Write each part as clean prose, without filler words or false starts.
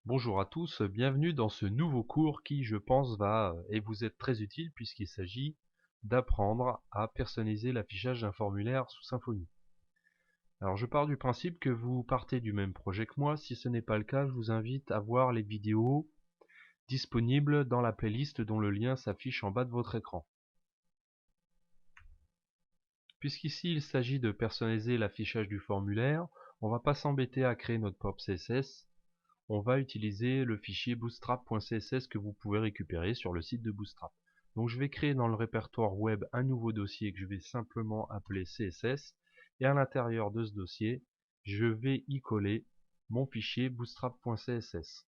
Bonjour à tous, bienvenue dans ce nouveau cours qui, je pense, va et vous être très utile puisqu'il s'agit d'apprendre à personnaliser l'affichage d'un formulaire sous Symfony. Alors je pars du principe que vous partez du même projet que moi. Si ce n'est pas le cas, je vous invite à voir les vidéos disponibles dans la playlist dont le lien s'affiche en bas de votre écran. Puisqu'ici il s'agit de personnaliser l'affichage du formulaire, on ne va pas s'embêter à créer notre propre CSS. On va utiliser le fichier bootstrap.css que vous pouvez récupérer sur le site de Bootstrap. Donc je vais créer dans le répertoire web un nouveau dossier que je vais simplement appeler CSS et à l'intérieur de ce dossier, je vais y coller mon fichier bootstrap.css.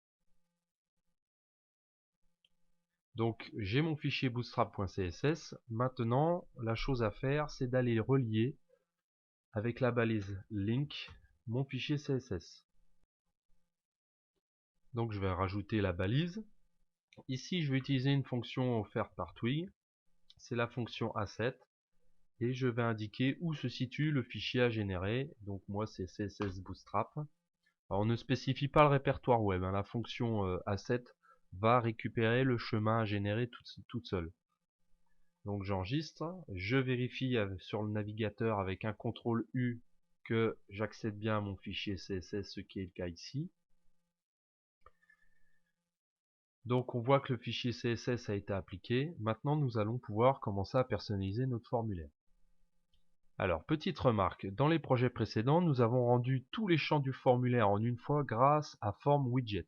Donc j'ai mon fichier bootstrap.css. Maintenant, la chose à faire, c'est d'aller relier avec la balise link mon fichier CSS. Donc je vais rajouter la balise. Ici, je vais utiliser une fonction offerte par Twig, c'est la fonction asset, et je vais indiquer où se situe le fichier à générer. Donc moi, c'est CSS Bootstrap. Alors, on ne spécie pas le répertoire web, hein. La fonction asset va récupérer le chemin à générer toute seule. Donc j'enregistre, je vérifie sur le navigateur avec un CTRL U que j'accède bien à mon fichier CSS, ce qui est le cas ici. Donc on voit que le fichier CSS a été appliqué. Maintenant nous allons pouvoir commencer à personnaliser notre formulaire. Alors petite remarque, dans les projets précédents nous avons rendu tous les champs du formulaire en une fois grâce à Form Widget.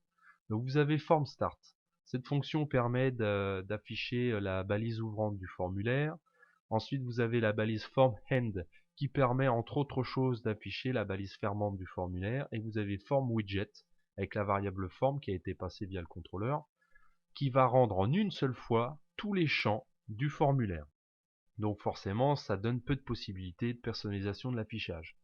Donc vous avez Form Start. Cette fonction permet d'afficher la balise ouvrante du formulaire. Ensuite vous avez la balise Form End qui permet entre autres choses d'afficher la balise fermante du formulaire. Et vous avez Form Widget avec la variable form qui a été passée via le contrôleur, qui va rendre en une seule fois tous les champs du formulaire. Donc forcément, ça donne peu de possibilités de personnalisation de l'affichage.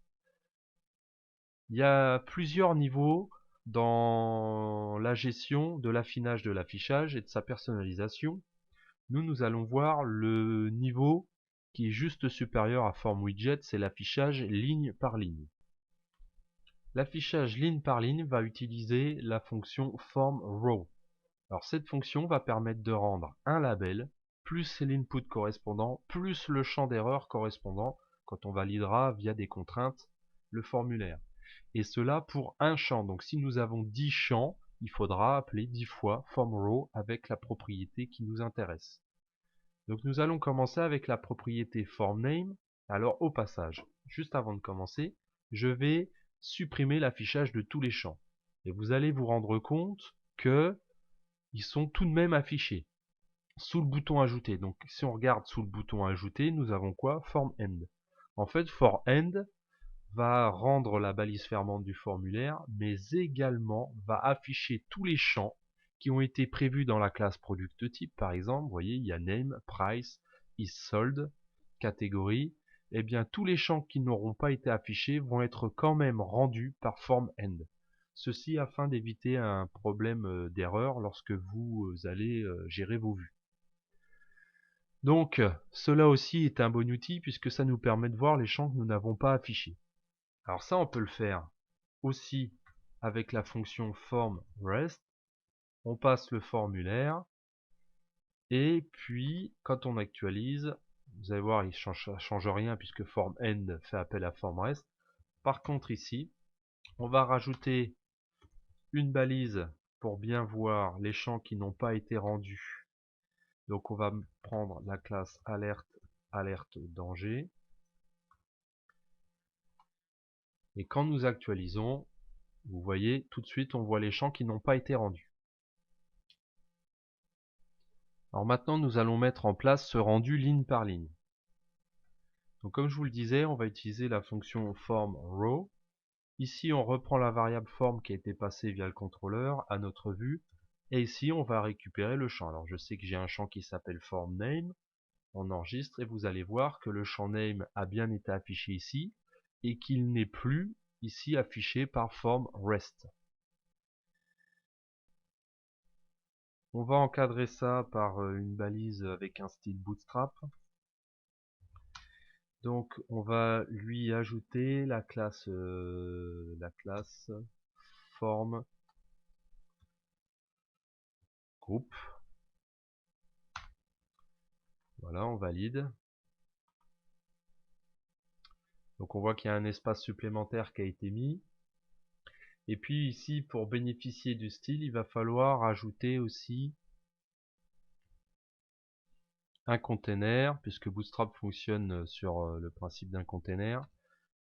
Il y a plusieurs niveaux dans la gestion de l'affinage de l'affichage et de sa personnalisation. Nous allons voir le niveau qui est juste supérieur à Form Widget, c'est l'affichage ligne par ligne. L'affichage ligne par ligne va utiliser la fonction Form Row. Alors cette fonction va permettre de rendre un label, plus l'input correspondant, plus le champ d'erreur correspondant, quand on validera via des contraintes le formulaire. Et cela pour un champ. Donc si nous avons 10 champs, il faudra appeler 10 fois formRow avec la propriété qui nous intéresse. Donc nous allons commencer avec la propriété formName. Alors au passage, juste avant de commencer, je vais supprimer l'affichage de tous les champs. Et vous allez vous rendre compte que ils sont tout de même affichés sous le bouton ajouter. Donc si on regarde sous le bouton ajouter, nous avons quoi? Form End. En fait, For End va rendre la balise fermante du formulaire, mais également va afficher tous les champs qui ont été prévus dans la classe product type. Par exemple, vous voyez, il y a name, price, is sold, catégorie. Eh bien, tous les champs qui n'auront pas été affichés vont être quand même rendus par form end. Ceci afin d'éviter un problème d'erreur lorsque vous allez gérer vos vues. Donc, cela aussi est un bon outil puisque ça nous permet de voir les champs que nous n'avons pas affichés. Alors ça, on peut le faire aussi avec la fonction form rest. On passe le formulaire et puis quand on actualise, vous allez voir, ça change rien puisque form end fait appel à form rest. Par contre ici, on va rajouter une balise pour bien voir les champs qui n'ont pas été rendus. Donc on va prendre la classe alerte danger. Et quand nous actualisons, vous voyez, tout de suite, on voit les champs qui n'ont pas été rendus. Alors maintenant, nous allons mettre en place ce rendu ligne par ligne. Donc comme je vous le disais, on va utiliser la fonction formRow. Ici, on reprend la variable form qui a été passée via le contrôleur à notre vue. Et ici, on va récupérer le champ. Alors je sais que j'ai un champ qui s'appelle formName. On enregistre et vous allez voir que le champ name a bien été affiché ici et qu'il n'est plus ici affiché par formRest. On va encadrer ça par une balise avec un style bootstrap. Donc on va lui ajouter la classe form groupe. Voilà, on valide. Donc on voit qu'il y a un espace supplémentaire qui a été mis. Et puis ici, pour bénéficier du style, il va falloir ajouter aussi un container, puisque Bootstrap fonctionne sur le principe d'un container.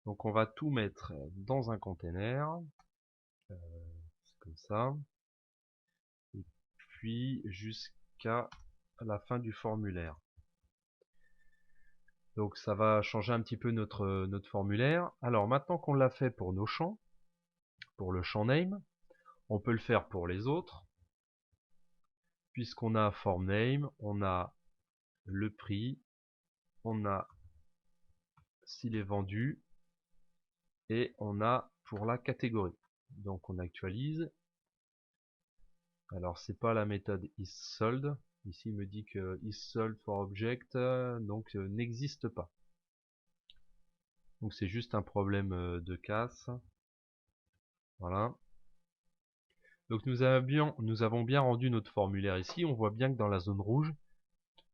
Donc on va tout mettre dans un container, comme ça, et puis jusqu'à la fin du formulaire. Donc ça va changer un petit peu notre formulaire. Alors maintenant qu'on l'a fait pour nos champs, pour le champ name, on peut le faire pour les autres. Puisqu'on a form name, on a le prix, on a s'il est vendu, et on a pour la catégorie. Donc on actualise. Alors c'est pas la méthode isSold. Ici il me dit que isSold for object donc n'existe pas. Donc c'est juste un problème de casse. Voilà. Donc nous avons bien rendu notre formulaire ici. On voit bien que dans la zone rouge,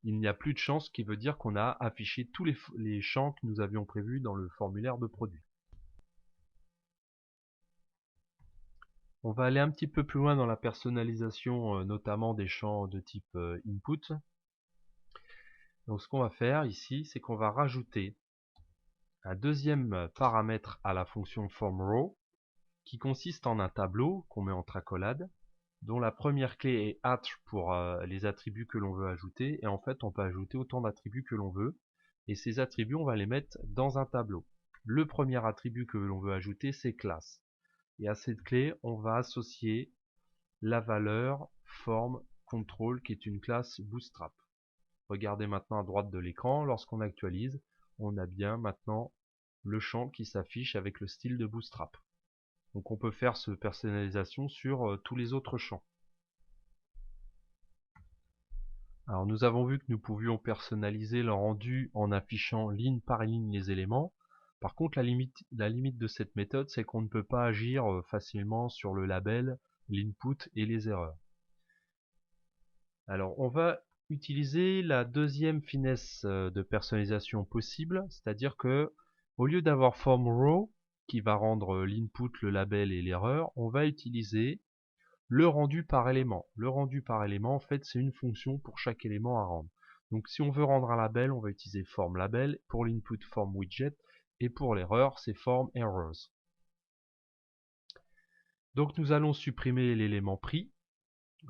il n'y a plus de chance, ce qui veut dire qu'on a affiché tous les champs que nous avions prévus dans le formulaire de produit. On va aller un petit peu plus loin dans la personnalisation, notamment des champs de type input. Donc ce qu'on va faire ici, c'est qu'on va rajouter un deuxième paramètre à la fonction formRow qui consiste en un tableau qu'on met entre accolades, dont la première clé est at pour les attributs que l'on veut ajouter, et en fait on peut ajouter autant d'attributs que l'on veut, et ces attributs on va les mettre dans un tableau. Le premier attribut que l'on veut ajouter, c'est classe, et à cette clé on va associer la valeur form control qui est une classe Bootstrap. Regardez maintenant à droite de l'écran, lorsqu'on actualise, on a bien maintenant le champ qui s'affiche avec le style de Bootstrap. Donc on peut faire cette personnalisation sur tous les autres champs. Alors nous avons vu que nous pouvions personnaliser le rendu en affichant ligne par ligne les éléments. Par contre la limite de cette méthode, c'est qu'on ne peut pas agir facilement sur le label, l'input et les erreurs. Alors on va utiliser la deuxième finesse de personnalisation possible, c'est-à-dire que au lieu d'avoir formRow qui va rendre l'input, le label et l'erreur, on va utiliser le rendu par élément. Le rendu par élément, en fait, c'est une fonction pour chaque élément à rendre. Donc si on veut rendre un label, on va utiliser formLabel, pour l'input formWidget, et pour l'erreur, c'est formErrors. Donc nous allons supprimer l'élément prix.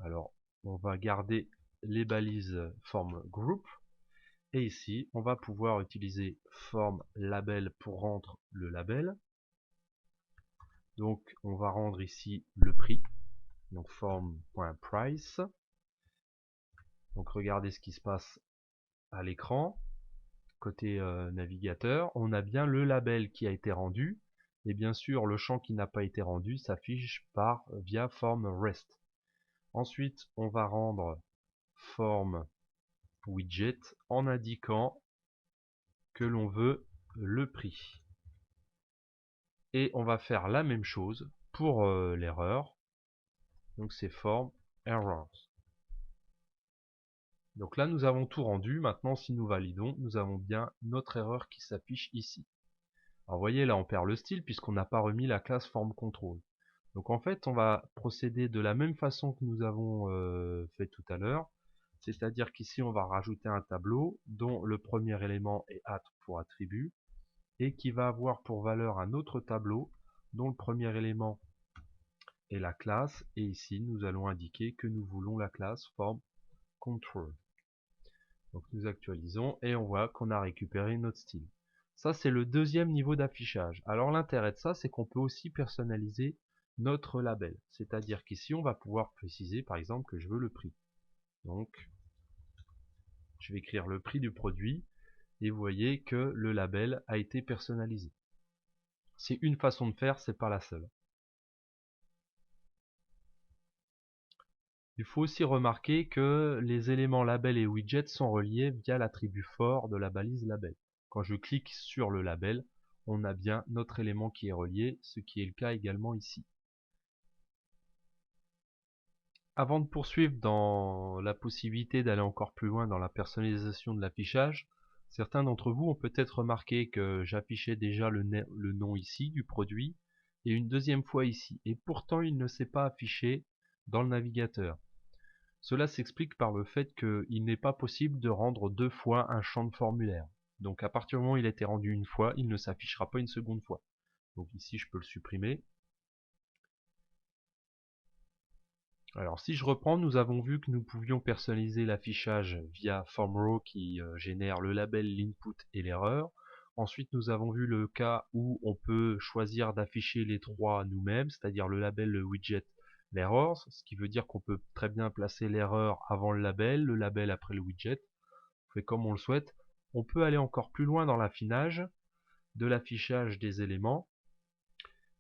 Alors on va garder les balises form group, et ici on va pouvoir utiliser form label pour rendre le label. Donc on va rendre ici le prix, donc form.price. Donc regardez ce qui se passe à l'écran côté navigateur. On a bien le label qui a été rendu, et bien sûr le champ qui n'a pas été rendu s'affiche via form rest. Ensuite on va rendre form widget en indiquant que l'on veut le prix. Et on va faire la même chose pour l'erreur. Donc c'est form errors. Donc là nous avons tout rendu. Maintenant si nous validons, nous avons bien notre erreur qui s'affiche ici. Alors vous voyez là on perd le style puisqu'on n'a pas remis la classe form control. Donc en fait on va procéder de la même façon que nous avons fait tout à l'heure. C'est-à-dire qu'ici on va rajouter un tableau dont le premier élément est at pour attribut, et qui va avoir pour valeur un autre tableau dont le premier élément est la classe, et ici nous allons indiquer que nous voulons la classe form control. Donc nous actualisons et on voit qu'on a récupéré notre style. Ça c'est le deuxième niveau d'affichage. Alors l'intérêt de ça, c'est qu'on peut aussi personnaliser notre label. C'est-à-dire qu'ici on va pouvoir préciser par exemple que je veux le prix. Donc je vais écrire le prix du produit, et vous voyez que le label a été personnalisé. C'est une façon de faire, c'est pas la seule. Il faut aussi remarquer que les éléments label et widget sont reliés via l'attribut for de la balise label. Quand je clique sur le label, on a bien notre élément qui est relié, ce qui est le cas également ici. Avant de poursuivre dans la possibilité d'aller encore plus loin dans la personnalisation de l'affichage, certains d'entre vous ont peut-être remarqué que j'affichais déjà le nom ici du produit et une deuxième fois ici. Et pourtant, il ne s'est pas affiché dans le navigateur. Cela s'explique par le fait qu'il n'est pas possible de rendre deux fois un champ de formulaire. Donc à partir du moment où il a été rendu une fois, il ne s'affichera pas une seconde fois. Donc ici, je peux le supprimer. Alors si je reprends, nous avons vu que nous pouvions personnaliser l'affichage via FormRow qui génère le label, l'input et l'erreur. Ensuite nous avons vu le cas où on peut choisir d'afficher les trois nous-mêmes, c'est-à-dire le label, le widget, l'error, ce qui veut dire qu'on peut très bien placer l'erreur avant le label après le widget. On fait comme on le souhaite. On peut aller encore plus loin dans l'affinage de l'affichage des éléments,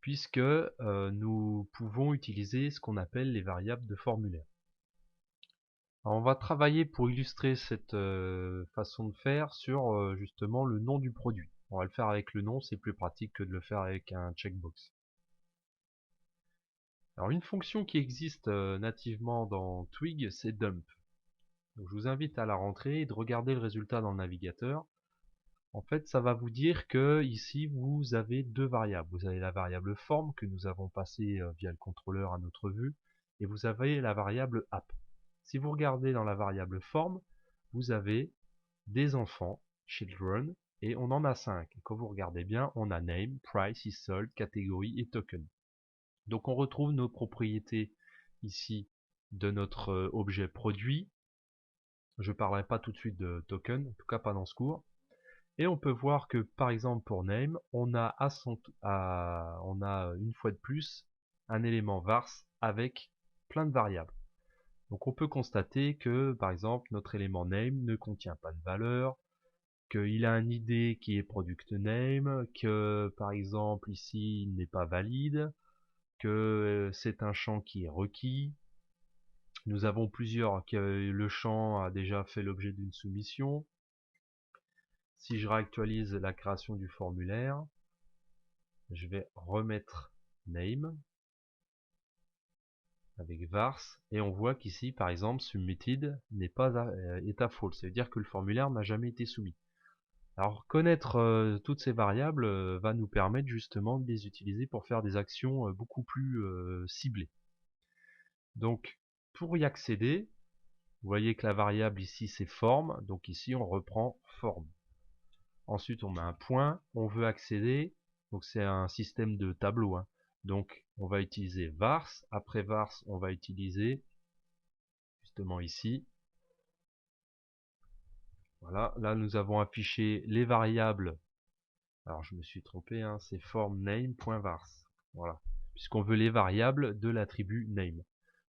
puisque nous pouvons utiliser ce qu'on appelle les variables de formulaire. Alors on va travailler pour illustrer cette façon de faire sur justement le nom du produit. On va le faire avec le nom, c'est plus pratique que de le faire avec un checkbox. Alors une fonction qui existe nativement dans Twig, c'est dump. Donc je vous invite à la rentrer et de regarder le résultat dans le navigateur. En fait, ça va vous dire que ici vous avez deux variables. Vous avez la variable form que nous avons passée via le contrôleur à notre vue, et vous avez la variable app. Si vous regardez dans la variable form, vous avez des enfants, children, et on en a 5. Et quand vous regardez bien, on a name, price, is sold, catégorie et token. Donc on retrouve nos propriétés ici de notre objet produit. Je ne parlerai pas tout de suite de token, en tout cas pas dans ce cours. Et on peut voir que par exemple pour name, on a une fois de plus un élément vars avec plein de variables. Donc on peut constater que par exemple notre élément name ne contient pas de valeur, qu'il a un ID qui est product name, que par exemple ici il n'est pas valide, que c'est un champ qui est requis. Nous avons plusieurs, que le champ a déjà fait l'objet d'une soumission. Si je réactualise la création du formulaire, je vais remettre name avec vars et on voit qu'ici par exemple submitted n'est pas est à false, ça veut dire que le formulaire n'a jamais été soumis. Alors connaître toutes ces variables va nous permettre justement de les utiliser pour faire des actions beaucoup plus ciblées. Donc pour y accéder, vous voyez que la variable ici c'est form, donc ici on reprend form. Ensuite on met un point, on veut accéder, donc c'est un système de tableau, hein. Donc on va utiliser vars, après vars on va utiliser justement ici. Voilà, là nous avons affiché les variables. Alors je me suis trompé, hein, c'est form name.vars. Voilà, puisqu'on veut les variables de l'attribut name.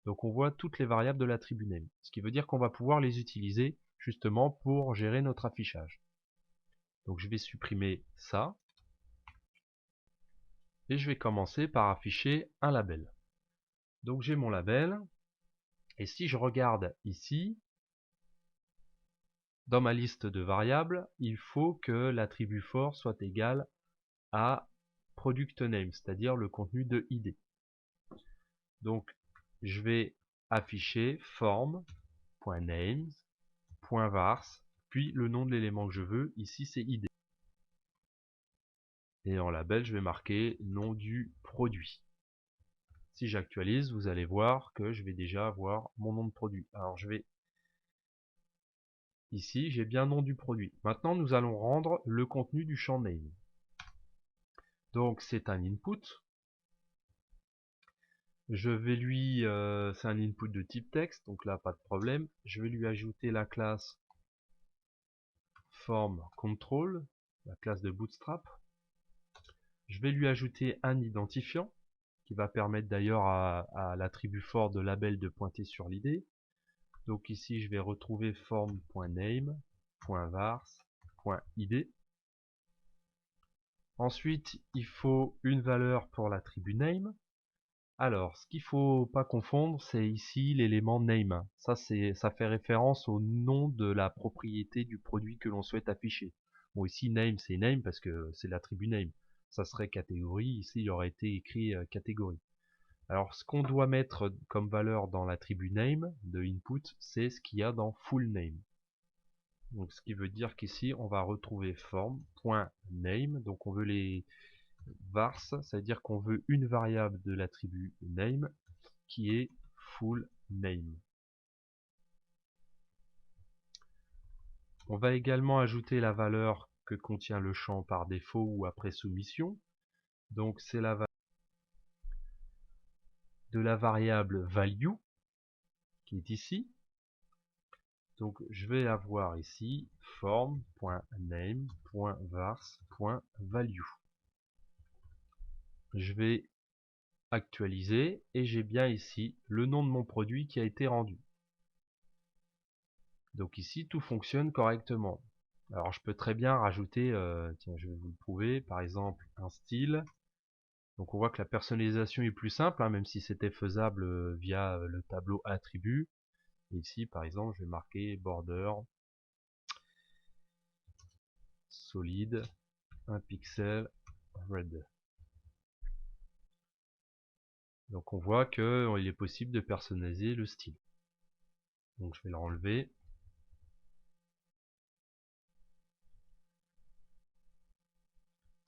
Donc on voit toutes les variables de l'attribut name, ce qui veut dire qu'on va pouvoir les utiliser justement pour gérer notre affichage. Donc je vais supprimer ça et je vais commencer par afficher un label. Donc j'ai mon label et si je regarde ici, dans ma liste de variables, il faut que l'attribut for soit égal à product name, c'est-à-dire le contenu de ID. Donc je vais afficher form.names.vars, puis le nom de l'élément que je veux, ici c'est ID. Et en label, je vais marquer nom du produit. Si j'actualise, vous allez voir que je vais déjà avoir mon nom de produit. Alors je vais ici, j'ai bien nom du produit. Maintenant, nous allons rendre le contenu du champ name. Donc c'est un input. Je vais lui, c'est un input de type texte, donc là pas de problème. Je vais lui ajouter la classe form control, la classe de Bootstrap. Je vais lui ajouter un identifiant qui va permettre d'ailleurs à l'attribut for de label de pointer sur l'id. Donc ici je vais retrouver form.name.vars.id. Ensuite il faut une valeur pour l'attribut name. Alors ce qu'il faut pas confondre, c'est ici l'élément name. Ça fait référence au nom de la propriété du produit que l'on souhaite afficher. Bon ici name c'est name parce que c'est l'attribut name. Ça serait catégorie, ici il aurait été écrit catégorie. Alors ce qu'on doit mettre comme valeur dans l'attribut name de input, c'est ce qu'il y a dans full name. Donc ce qui veut dire qu'ici on va retrouver form.name, donc on veut les vars, ça veut dire qu'on veut une variable de l'attribut name qui est full name. On va également ajouter la valeur que contient le champ par défaut ou après soumission. Donc c'est la valeur de la variable value qui est ici. Donc je vais avoir ici form.name.vars.value. Je vais actualiser et j'ai bien ici le nom de mon produit qui a été rendu. Donc ici tout fonctionne correctement. Alors je peux très bien rajouter, tiens je vais vous le prouver, par exemple un style. Donc on voit que la personnalisation est plus simple, hein, même si c'était faisable via le tableau attributs. Et ici par exemple je vais marquer border solide 1 pixel red. Donc on voit qu'il est possible de personnaliser le style. Donc je vais le renlever.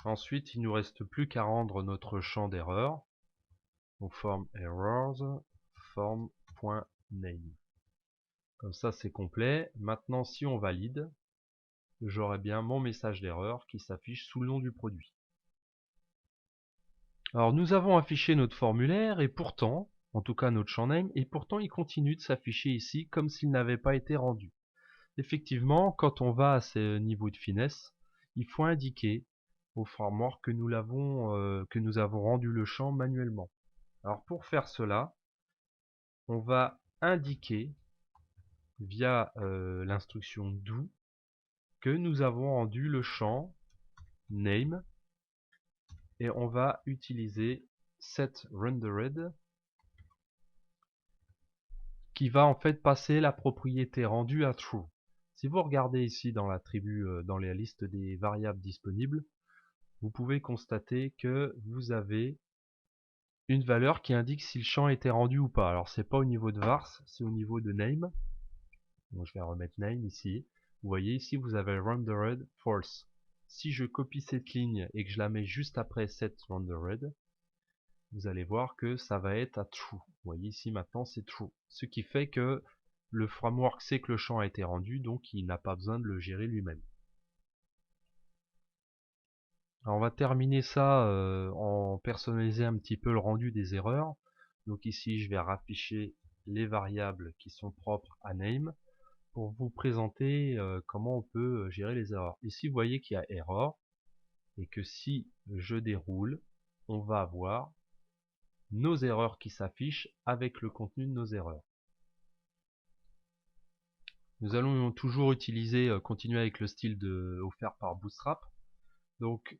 Ensuite, il ne nous reste plus qu'à rendre notre champ d'erreur. Donc form errors, form.name. Comme ça, c'est complet. Maintenant, si on valide, j'aurai bien mon message d'erreur qui s'affiche sous le nom du produit. Alors, nous avons affiché notre formulaire et pourtant, en tout cas notre champ name, et pourtant il continue de s'afficher ici comme s'il n'avait pas été rendu. Effectivement, quand on va à ce niveau de finesse, il faut indiquer au framework que nous avons rendu le champ manuellement. Alors pour faire cela, on va indiquer via l'instruction do que nous avons rendu le champ name et on va utiliser setRendered qui va en fait passer la propriété rendue à true. Si vous regardez ici dans l'attribut, dans la liste des variables disponibles, vous pouvez constater que vous avez une valeur qui indique si le champ a été rendu ou pas. Alors c'est pas au niveau de vars, c'est au niveau de name. Donc je vais remettre name ici. Vous voyez ici vous avez rendered false. Si je copie cette ligne et que je la mets juste après set rendered, vous allez voir que ça va être à true. Vous voyez ici maintenant c'est true. Ce qui fait que le framework sait que le champ a été rendu, donc il n'a pas besoin de le gérer lui-même. Alors on va terminer ça en personnaliser un petit peu le rendu des erreurs. Donc ici je vais rafficher les variables qui sont propres à name pour vous présenter comment on peut gérer les erreurs. Ici vous voyez qu'il y a error et que si je déroule, on va avoir nos erreurs qui s'affichent avec le contenu de nos erreurs. Nous allons toujours utiliser, continuer avec le style offert par Bootstrap. Donc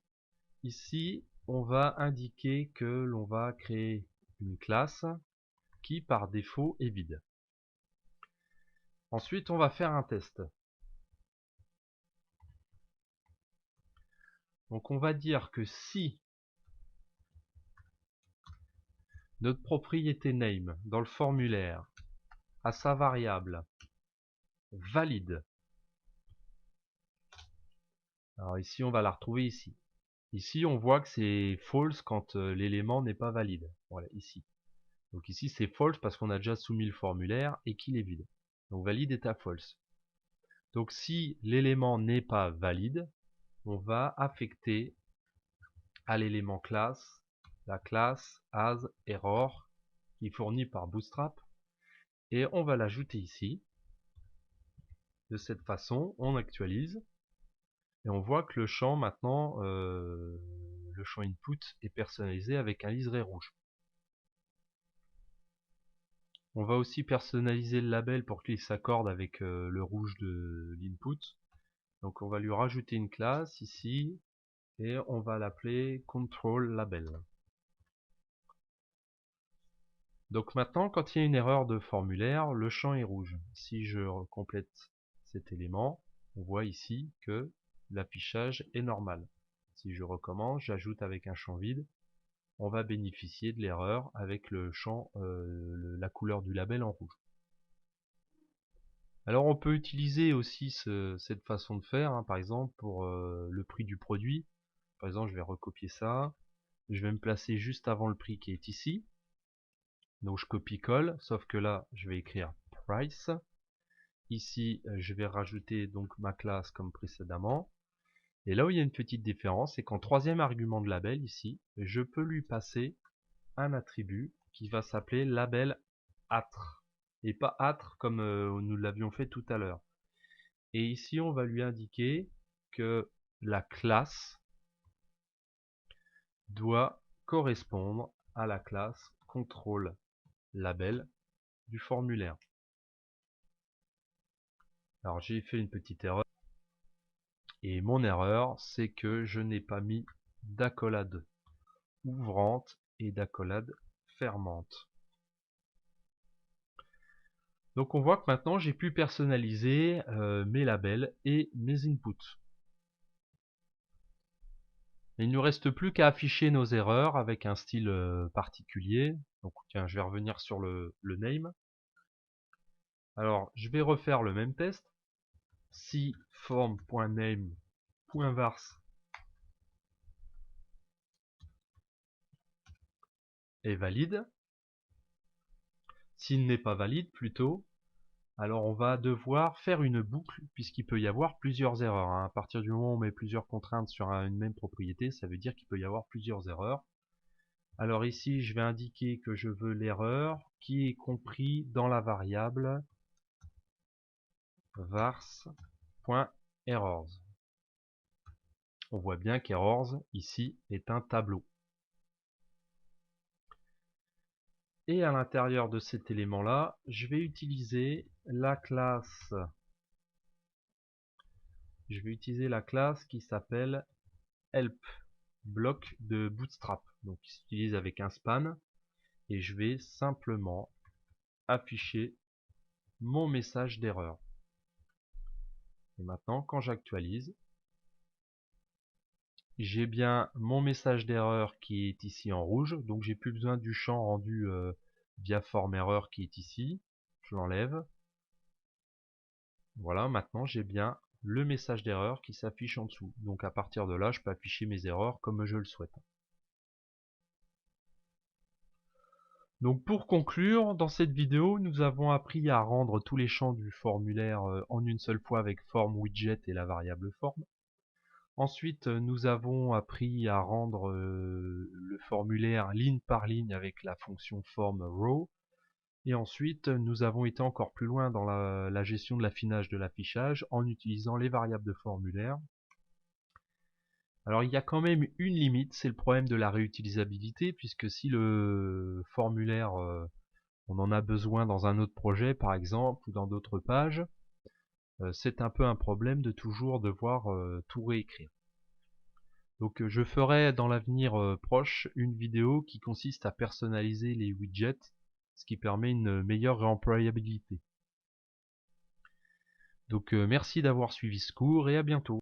ici, on va indiquer que l'on va créer une classe qui par défaut est vide. Ensuite, on va faire un test. Donc on va dire que si notre propriété name dans le formulaire a sa variable valide, alors ici on va la retrouver ici. Ici on voit que c'est false quand l'élément n'est pas valide. Voilà, ici. Donc ici c'est false parce qu'on a déjà soumis le formulaire et qu'il est vide. Donc valide est à false. Donc si l'élément n'est pas valide, on va affecter à l'élément classe la classe asError qui est fournie par Bootstrap et on va l'ajouter ici. De cette façon, on actualise et on voit que le champ maintenant, le champ input est personnalisé avec un liseré rouge. On va aussi personnaliser le label pour qu'il s'accorde avec le rouge de l'input. Donc on va lui rajouter une classe ici et on va l'appeler control label. Donc maintenant quand il y a une erreur de formulaire, le champ est rouge. Si je complète cet élément, on voit ici que l'affichage est normal. Si je recommence, j'ajoute avec un champ vide, on va bénéficier de l'erreur avec le champ, la couleur du label en rouge. Alors on peut utiliser aussi cette façon de faire, hein, par exemple pour le prix du produit. Par exemple, je vais recopier ça, je vais me placer juste avant le prix qui est ici. Donc je copie-colle, sauf que là je vais écrire price. Ici je vais rajouter donc ma classe comme précédemment. Et là où il y a une petite différence, c'est qu'en troisième argument de label ici, je peux lui passer un attribut qui va s'appeler label âtre. Et pas âtre comme nous l'avions fait tout à l'heure. Et ici on va lui indiquer que la classe doit correspondre à la classe contrôle label du formulaire. Alors j'ai fait une petite erreur. Et mon erreur, c'est que je n'ai pas mis d'accolade ouvrante et d'accolade fermante. Donc on voit que maintenant j'ai pu personnaliser mes labels et mes inputs. Il ne nous reste plus qu'à afficher nos erreurs avec un style particulier. Donc tiens, je vais revenir sur le name. Alors je vais refaire le même test. Si form.name.vars est valide, s'il n'est pas valide plutôt, alors on va devoir faire une boucle puisqu'il peut y avoir plusieurs erreurs. À partir du moment où on met plusieurs contraintes sur une même propriété, ça veut dire qu'il peut y avoir plusieurs erreurs. Alors ici, je vais indiquer que je veux l'erreur qui est compris dans la variable vars.errors. On voit bien qu'errors ici est un tableau. Et à l'intérieur de cet élément-là, je vais utiliser la classe qui s'appelle help bloc de Bootstrap, donc qui s'utilise avec un span, et je vais simplement afficher mon message d'erreur. Et maintenant, quand j'actualise, j'ai bien mon message d'erreur qui est ici en rouge, donc j'ai plus besoin du champ rendu via form erreur qui est ici. Je l'enlève. Voilà, maintenant j'ai bien le message d'erreur qui s'affiche en dessous. Donc à partir de là, je peux afficher mes erreurs comme je le souhaite. Donc pour conclure, dans cette vidéo, nous avons appris à rendre tous les champs du formulaire en une seule fois avec form widget et la variable form. Ensuite, nous avons appris à rendre le formulaire ligne par ligne avec la fonction form row. Et ensuite, nous avons été encore plus loin dans la gestion de l'affinage de l'affichage en utilisant les variables de formulaire. Alors il y a quand même une limite, c'est le problème de la réutilisabilité, puisque si le formulaire on en a besoin dans un autre projet par exemple ou dans d'autres pages, c'est un peu un problème de toujours devoir tout réécrire. Donc je ferai dans l'avenir proche une vidéo qui consiste à personnaliser les widgets, ce qui permet une meilleure réemployabilité. Donc merci d'avoir suivi ce cours et à bientôt.